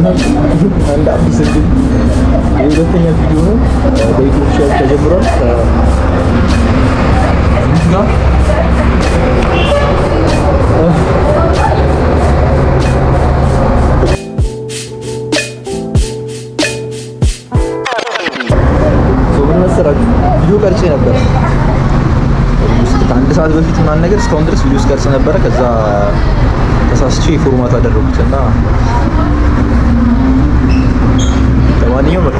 አንድ አዲስ እንግዲህ የሁለተኛ ቪዲዮ ነው በዩቲዩብ ቻናል ተጀምሯል። እዚህ ጋር ምን መሰራችሁ ቪዲዮ ቀርጬ ነበር ከአንድ ሰዓት በፊት ምናምን ነገር እስካሁን ድረስ ቪዲዮ ቀርጬ ነበረ። ከዛ ተሳስቼ ፎርማት አደረኩትና ለማንኛውም በቃ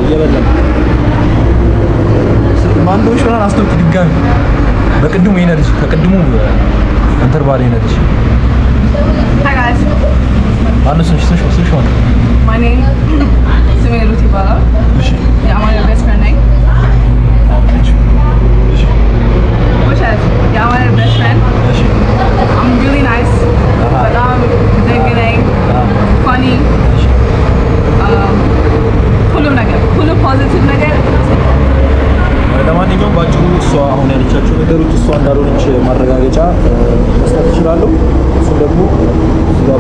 እየበላን ማንዶሽ ሆናን አስተውክ ድጋሚ በቅድሙ ኤነርጂ ከቅድሙ ኢንተርቫል ኤነርጂ Hi guys. ማነው ስንሽ ሆነ My name ስሜ ሩት ይባላል። እሺ የአማኑኤል ቤስት ፍሬንድ ነኝ። ውሸት የአማኑኤል ቤስት ፍሬንድ። እሺ I'm really nice. በጣም ደግ ነኝ። funny. ሁሉም ነገር ሁሉም ፖዚቲቭ ነገር። ለማንኛውም ባጭሩ እሷ አሁን ያለቻቸው ነገሮች እሷ እንዳልሆነች ማረጋገጫ መስጠት እችላለሁ። እሱም ደግሞ እዚህ ጋር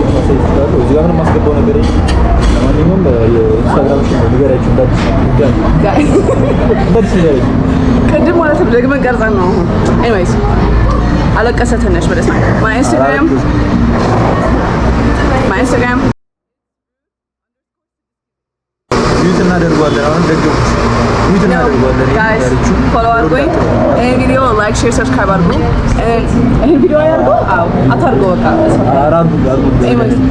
ማሳየት እችላለሁ። እዚህ ጋር ምንም ማስገባው ነገር የለም። ለማንኛውም የኢንስታግራምሽን ንገሪያቸው እንዳትስ ቅድም ማለት ነው ደግመን ቀርጸን ነው አሁን። ኤኒዌይስ አለቀሰ ትንሽ በደስ my Instagram ዩት እናደርጓለን። አሁን ደግሞት ዩት እናደርጓለን። guys follow አድርጉኝ። ይሄን ቪዲዮ ላይክ ሼር ሰብስክራይብ አድርጉ። ይሄን ቪዲዮ ያድርጉ። አዎ አታርጉ በቃ አራዱ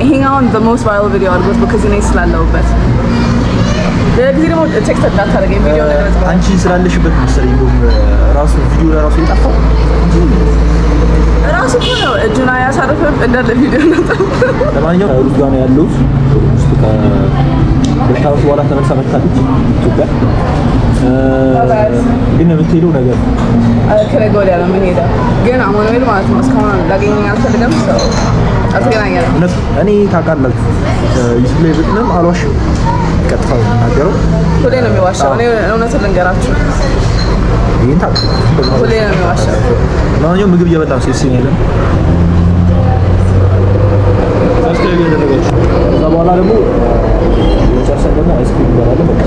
ይሄኛውን the most viral video አድርጉት because እኔ ስላለሁበት ለዚህ ደግሞ ቴክስት እንዳታደርገኝ ቪዲዮ ነገር አዝባ አንቺ ስላለሽበት መሰለኝ እንደውም ራሱ ቪዲዮ ለራሱ የጠፋው ራሱ እኮ ነው እጁን አያሳርፍም እንዳለ ቪዲዮ ነው። ለማንኛውም ሩዝ ጋር ነው ያለው ውስጥ በታውስ በኋላ ተመልሳ መጣለች ኢትዮጵያ። ግን የምትሄደው ነገር ከነገ ወዲያ ነው የምንሄደው። ግን አማኑኤል ማለት ነው እስካሁን ላገኘኝ አልፈልግም። ሰው አትገናኛለን። እኔ ታውቃላችሁ ዩቲዩብ ላይ ብትንም አልዋሽም። ቀጥታ እናገረው ሁሌ ነው የሚዋሻው። እኔ እውነቱን ልንገራችሁ ይሄን ታውቃላችሁ ሁሌ ነው የሚዋሻው። ለማንኛውም ምግብ እየበላን ሲሲን ያለን ሰብስክራይብ ያደረጋችሁ ከዛ በኋላ ደግሞ ጨርሰን ደግሞ አይስክሪም እንበላለን። በቃ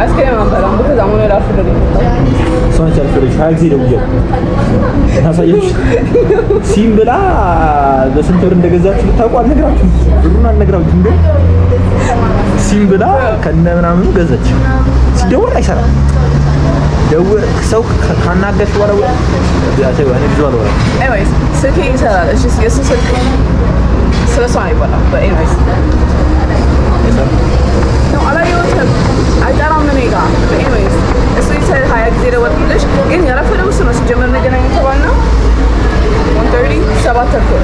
አይስክሪም አንበላም because አማኑኤል አልፈልግም። ሰውን ቻልፈለሽ ሀያ ጊዜ ደውዬ ታሳየሽ ሲም ብላ በስንት ብር እንደገዛችሁ ልታውቁ አልነግራችሁም። ብሩን አልነግራችሁም ግን ሲም ብላ ከነ ምናምኑ ገዛች። ሲደወል አይሰራም። ደውል ሰው ካናገርሽ በኋላ ያተው እኔ ብዙ አልወራ ኤኒዌይስ ስልኬ ይሰራል። እሺ የሱ ስልክ ስለሷ አይባልም። ኤኒዌይስ ነው አላየሁትም አይጠራም እኔ ጋር። ኤኒዌይስ እሱ ይሰራል። ሀያ ጊዜ ደወልኩልሽ ግን ያረፈደው እሱ ነው። ሲጀመር መገናኘት ተባልና 1:30 7 ተኩል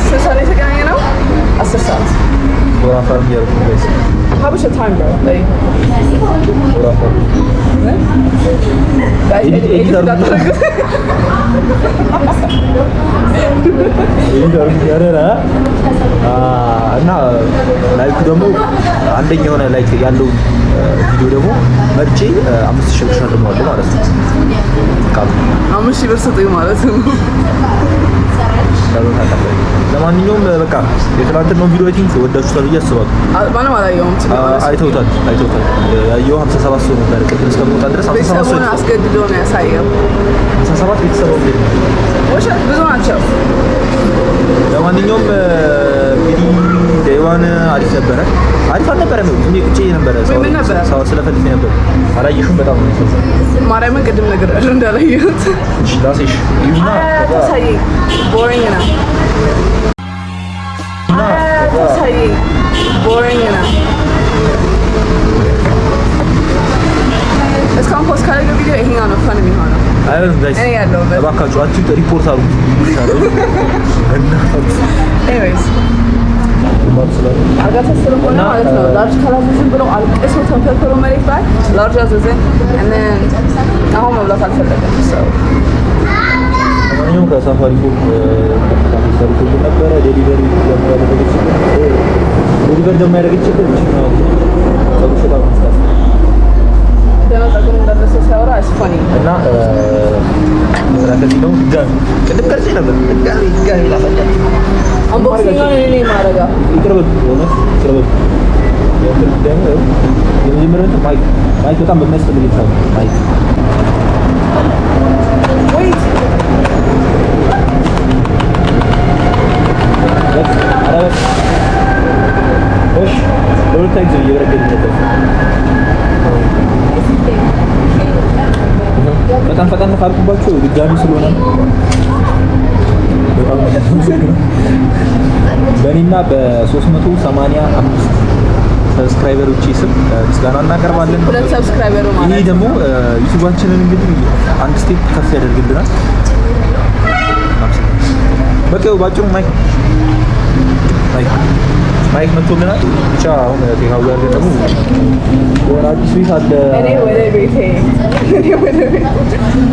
ስንት ሰዓት የተገናኘ ነው? 10 ሰዓት ወራፋር ያርኩ ጋይስ How was your time bro? Like ወራፋር እና ላይክ ደግሞ አንደኛ የሆነ ላይክ ያለው ቪዲዮ ደግሞ መርጬ 5000 ብር ሸልማለሁ ማለት ነው። ቃል 5000 ብር ስጡኝ ማለት ነው። ለማንኛውም በቃ የትናንትናው ቪዲዮ አይ ቲንክ ወዳችሁታል ብዬ አስባለሁ። ማንም አላየውም። አይተውታል። ያየው 57 ሰው ነበር። ቅድም እስከምወጣ ድረስ 57 ሰው አስገድዶ ነው ያሳየው። 57 ቤተሰብ ነው። ውሸት ብዙ ናቸው። ለማንኛውም እንግዲህ ዴዋን አሪፍ ነበረ። አሪፍ አልነበረም። እኔ ቁጭ ነበረ ሰው ስለፈልፍ ነበር። አላየሽም? በጣም ነው ማርያምን ቅድም ነገር እንዳላየሁት። እሺ ዳሴሽ ይሁና ታሳይ ቦሪንግ ነው። ታሳይ ቦሪንግ ነው። እስካሁን ፖስት ካደረገ ቪዲዮ ይሄኛው ነው ፈን የሚሆነው። አይደለም ጋይስ እባካችሁ አትዩ ሪፖርት አድርጉ። ኤኒዌይስ አጋታ ስለሆነ ማለት ነው ላርጅ ካላዘዝን ብለው አልቅሰው ተንፈልፈሉ መሬት ላይ ላርጅ አዘዝን እና አሁን መብላት አልፈለገም። ሰው ማንኛውም ከሳፋሪኮም ሰርቶ ነበረ ዴሊቨሪ ደግሞ ያደረገችበት ደመጣቁን እንዳለሰ ሲያወራ አስፋኒ እና እንደዚህ ነው። ቅድም ቀርጬ ነበር ድጋሚ ላሳያችሁ አንቦክሲንግ ነው እኔ ማረጋ ይቅርብ ሆነስ ይቅርብ የመጀመሪያው ማይክ በጣም በሚያስፈልግ ይታል ማይክ ወይት አረበት እሺ ለሁለት ጊዜ እየበረገድን ነበር። በጣም ፈጣን ካልኩባችሁ ድጋሚ ስለሆነ በእኔና በ385 ሰብስክራይበሮች ስም ምስጋና እናቀርባለን። ሁለት ሰብስክራይበሩ ማለት ይሄ ደግሞ ዩቲዩባችንን እንግዲህ አንድ ስቴፕ ከፍ ያደርግልናል። በቃ ባጭሩ ማይክ መጥቶልናል። ብቻ አሁን ቴካው ጋር ደግሞ የሆነ አዲስ ቤት አለ። እኔ ወደ ቤቴ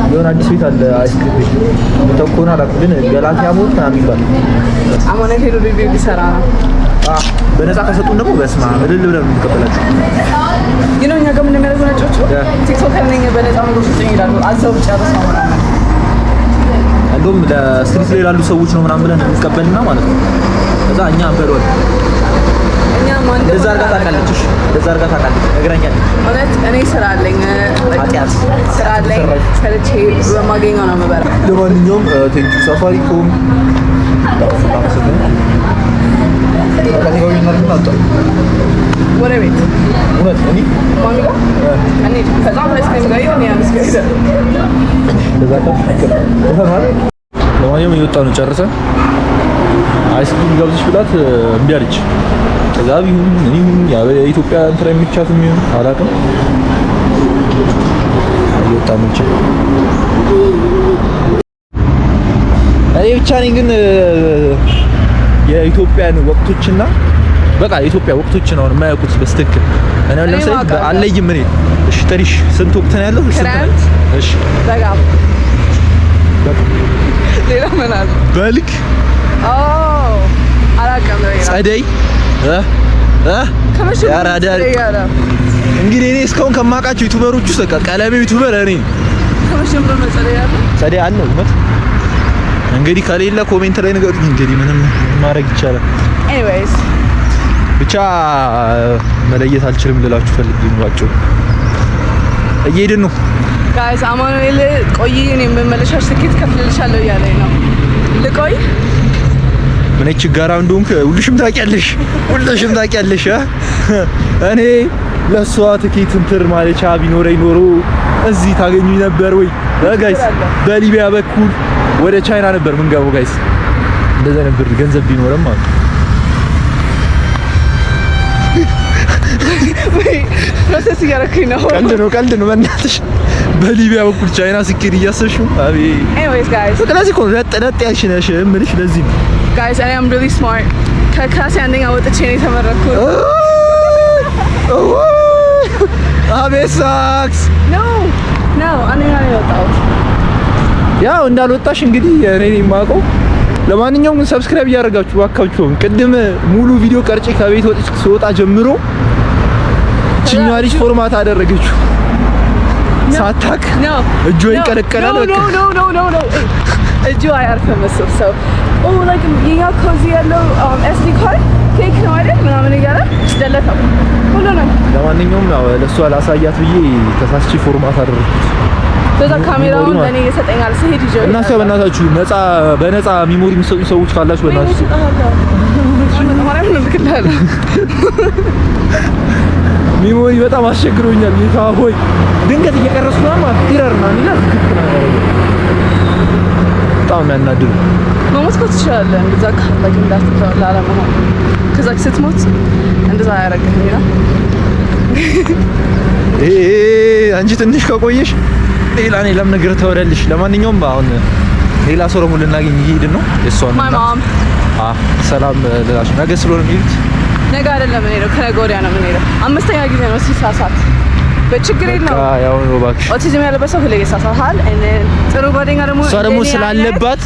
የሆነ አዲስ ቤት አለ። አይስክሪም ቤት ተኮና አላውቅም፣ ግን ገላቲያ ሞት ምናምን ይባላል። አሁን ሄዶ ሪቪው ሊሰራ ነው። በነፃ ከሰጡን ደግሞ በስማ እልል ብለን እንቀበላቸው። ግን እኛ ጋር ምን እንደሚያደርጉ ነጮቹ ቲክቶከር ነኝ በነፃ ምግብ ስጭኝ ይላሉ። አዘው ጨርሰው ምናምን እንደውም ለስትሪት ላይ ላሉ ሰዎች ነው ምናምን ብለን እንቀበልና ማለት ነው። ከዛ እኛ አንበለዋል። እኛ ማን እንደዛ አድርጋ ታውቃለች። እንደዛ አድርጋ ታውቃለች። ነግራኛለች። እውነት እኔ ስራ አለኝ ስራ አለኝ ሰርቼ በማገኘው ነው የምበላው። ለማንኛውም ቴንኪው ሳፋሪኮም ወደ ቤት እውነት እኔ ማሚ ጋር እኔ ከዛ አይስክሪም ጋር ይሄን ያመስገን ለማንኛውም እየወጣ ነው ጨርሰን አይስክሪም ጋብዝሽ ብላት እምቢ አለች። ከዛ ቢሆን እኔ የኢትዮጵያ እንትን የሚቻት የሚሆን አላውቅም። እየወጣ ነው እንጂ እኔ ብቻ ነኝ ግን የኢትዮጵያን ወቅቶችና በቃ የኢትዮጵያ ወቅቶችን አሁን የማያውቁት በስትክክል እኔ ለምሳሌ አለይም እኔ እሺ ተሪሽ ስንት ወቅት ነው ያለው? ክረምት እሺ በጋ ሌላ ምን አለ? በልግ አላውቅም። ጸደይ እንግዲህ እኔ እስካሁን ከማውቃቸው ዩቲዩበሮች ውስጥ በቃ ቀለሜ ዩቲዩበር እኔ ከመሸም ጸደይ አለ እውነት እንግዲህ ከሌለ ኮሜንት ላይ ንገሩኝ። እንግዲህ ምንም ማድረግ ይቻላል። ኤኒዌይስ ብቻ መለየት አልችልም ልላችሁ ፈልጌ ነው። ባጭሩ እየሄድን ነው ጋይስ። አማኑኤል ቆይ እኔ የምመለሻሽ ትኬት ከፍልልሻለሁ እያለኝ ነው። ልቆይ ምን ችግር እንደሆንክ ሁልሽም ታውቂያለሽ። እኔ ለሷ ትኬት እንትን ማለቻ ቢኖረኝ ኖሮ እዚህ ታገኙኝ ነበር ወይ ጋይስ? በሊቢያ በኩል ወደ ቻይና ነበር ምን ገባው ጋይስ። እንደዛ ነበር ገንዘብ ቢኖርም ማለት ፕሮሰስ እያደረኩኝ ነው። ቀልድ ነው በእናትሽ። በሊቢያ በኩል ቻይና ስኬድ እያሰብሽው አቤት። ኤኒዌይስ ጋይስ ስለዚህ እኮ ለጥ ያልሽ ነሽ የምልሽ ለዚህ ነው ጋይስ። I am really smart ከክላስ አንደኛ ወጥቼ ነው የተመረኩት። አቤት ሳክስ ኖ አንደኛ ነው የወጣሁት። ያው እንዳልወጣሽ እንግዲህ እኔ የማውቀው። ለማንኛውም ግን ሰብስክራይብ እያደረጋችሁ ባካችሁ። ቅድም ሙሉ ቪዲዮ ቀርጬ ከቤት ወጥቼ ስወጣ ጀምሮ ቺኛዋ ልጅ ፎርማት አደረገችው ሳታክ እጇ ይቀለቀላል። ኖ እጁ አያርፍም። ሰው ላይክ የኛ ኮዚ ያለው ኤስዲ ካርድ ኬክ ነው አይደል ምናምን እያለ ደለተው ሁሉንም። ለማንኛውም ያው ለእሷ ላሳያት ብዬ ተሳስቼ ፎርማት አደረኩት። በዛ ካሜራውን ለኔ ይሰጠኛል ሲሄድ ይጀምራል። እና ሰው በእናታችሁ በነፃ ሚሞሪ የሚሰጡ ሰዎች ካላችሁ በእናታችሁ ሚሞሪ በጣም አስቸግሮኛል። ጌታ ሆይ ድንገት እየቀረስኩ ነው ማለት ኢረር ነው እና በጣም ያናድሩ። መሞት እኮ ትችላለህ እንደዛ ካላክ እንዳትተው ላለመሆን ከዛ ስትሞት እንደዛ አያረግህም ይላል። አንቺ ትንሽ ከቆየሽ ሌላም ነገር ታወሪያለሽ። ለማንኛውም አሁን ሌላ ሰው ደግሞ ልናገኝ እየሄድን ነው። እሷን ሰላም ልላችሁ ነገ ስለሆነ የሚሄዱት ነገ አይደለም እኔ ነው ከነገ ወዲያ ነው የምንሄደው። አምስተኛ ጊዜ ነው ሲሳሳት በችግር የለውም። ያው ነው እባክሽ ኦቲዝም ያለበት ሰው ሁሌ ይሳሳታል። ጥሩ ጓደኛ ደግሞ እሷ ደግሞ ስላለባት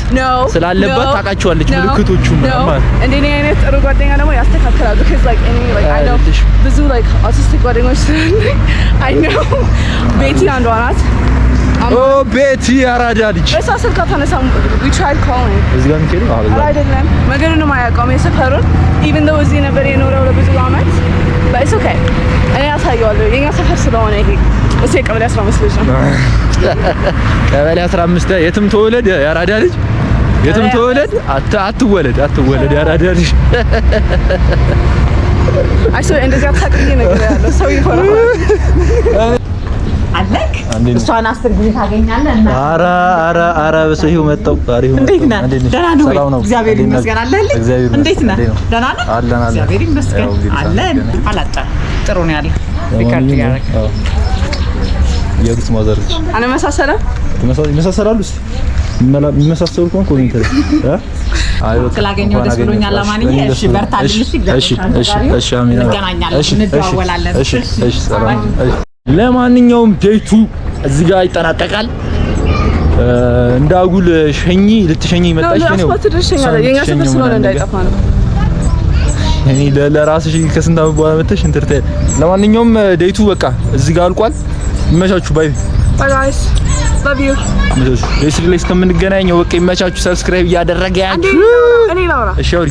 ታውቃቸዋለች ምልክቶቹ ምናምን። እንደኔ አይነት ጥሩ ጓደኛ ደግሞ ያስተካክላሉ። ብዙ ኦቲስቲክ ጓደኞች ስላሉኝ አይ ነው ቤቲ አንዷ ናት። ኦ ቤቲ አራዳ ልጅ እሷ ስልክ አታነሳም። we tried calling እዚህ ጋር ምንድነው አለ አይደለም መንገዱንም አያውቀውም የሰፈሩን even though እዚህ ነበር የኖረው ለብዙ አመት but it's okay እኔ አሳየዋለሁ የኛ ሰፈር ስለሆነ ይሄ እሱ የቀበሌ 15 ልጅ ነው ቀበሌ 15 የትም ተወለድ ያራዳ ልጅ የትም ተወለድ አትወለድ ያራዳ ልጅ አይሶ እንደዚህ አታውቅኝ ነገር ያለው ሰው ይፈራል አለክ እሷን 10 ጊዜ ታገኛለህ እና አራ በሰው መጣው ባሪው እንዴት ነህ? ደህና ነው እግዚአብሔር ይመስገን አለልኝ እንዴት ነህ? ደህና ነህ? አለን እግዚአብሔር ይመስገን አለን አላጣ ጥሩ ነው ያለ ሪካርድ ያረክ የሩት ማዘርች አነ መሳሰለ ይመሳሰላሉ የሚመሳሰሉ ኮሜንት አይ ስላገኘው ደስ ብሎኛል ለማንኛውም እሺ በርታልኝ እሺ አሚና እንገናኛለን እንደዋወላለን እሺ ሰላም ለማንኛውም ዴቱ እዚህ ጋር ይጠናቀቃል እንዳጉል ልትሸኝ መጣሽ ነው የኛ ሰፈር ስለሆነ እንዳይጠፋ ነው እኔ ለራስሽ ከስንት ዓመት በኋላ መተሽ እንትን ለማንኛውም ዴቱ በቃ እዚህ ጋር አልቋል ይመቻችሁ ባይ ጋይስ love you እሺ ለስ ከምንገናኘው በቃ ይመቻችሁ ሰብስክራይብ እያደረጋችሁ እኔ ላውራ እሺ አውሪ